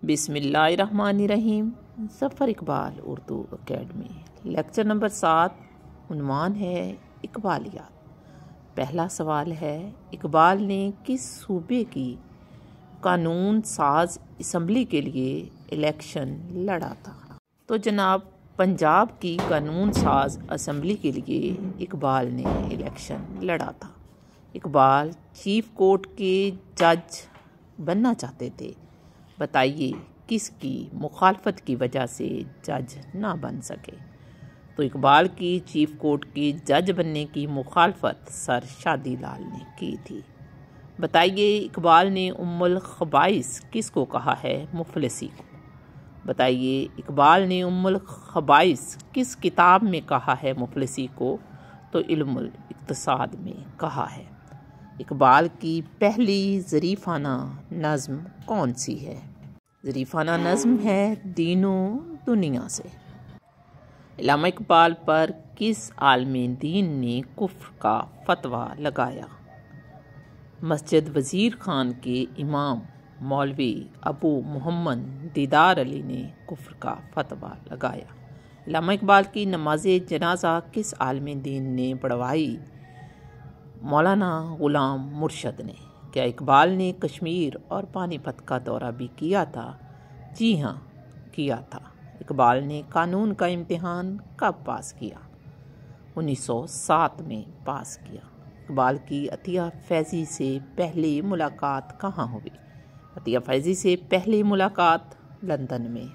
बिस्मिल्लाहिर्रहमानिर्रहीम। Zafar Iqbal Urdu academy. Lecture number 7। उन्वान है इकबालियात। पहला सवाल है, इकबाल ने किस सूबे की कानून साज असम्बली के लिए इलेक्शन लड़ा था? तो जनाब, पंजाब की कानून साज असम्बली के लिए इकबाल ने इलेक्शन लड़ा था। इकबाल चीफ कोर्ट के जज बनना चाहते थे। बताइए किसकी मुखालफत की वजह से जज ना बन सके? तो इकबाल की चीफ कोर्ट के जज बनने की मुखालफत सर शादी लाल ने की थी। बताइए इकबाल ने उम्मुल खबाइस किसको कहा है? मुफलिसी को। बताइए इकबाल ने उम्मुल खबाइस किस किताब में कहा है मुफलिसी को? तो इल्मुल इक्तिसाद में कहा है। इकबाल की पहली ज़रीफ़ाना नज़्म कौन सी है? ज़रीफ़ाना नज़्म है दीनो दुनिया से। इल्लामा इकबाल पर किस आलिम दीन ने कुफ्र का फतवा लगाया? मस्जिद वज़ीर खान के इमाम मौलवी अबू मोहम्मद दीदार अली ने कुफ्र का फतवा लगाया। इल्लामा इकबाल की नमाज जनाजा किस आलिम दीन ने पढ़वाई? मौलाना ग़ुलाम मुर्शद ने। क्या इकबाल ने कश्मीर और पानीपत का दौरा भी किया था? जी हाँ, किया था। इकबाल ने कानून का इम्तिहान कब पास किया? 1907 में पास किया। इकबाल की अतिया फैज़ी से पहली मुलाकात कहाँ हुई? अतिया फैज़ी से पहली मुलाकात लंदन में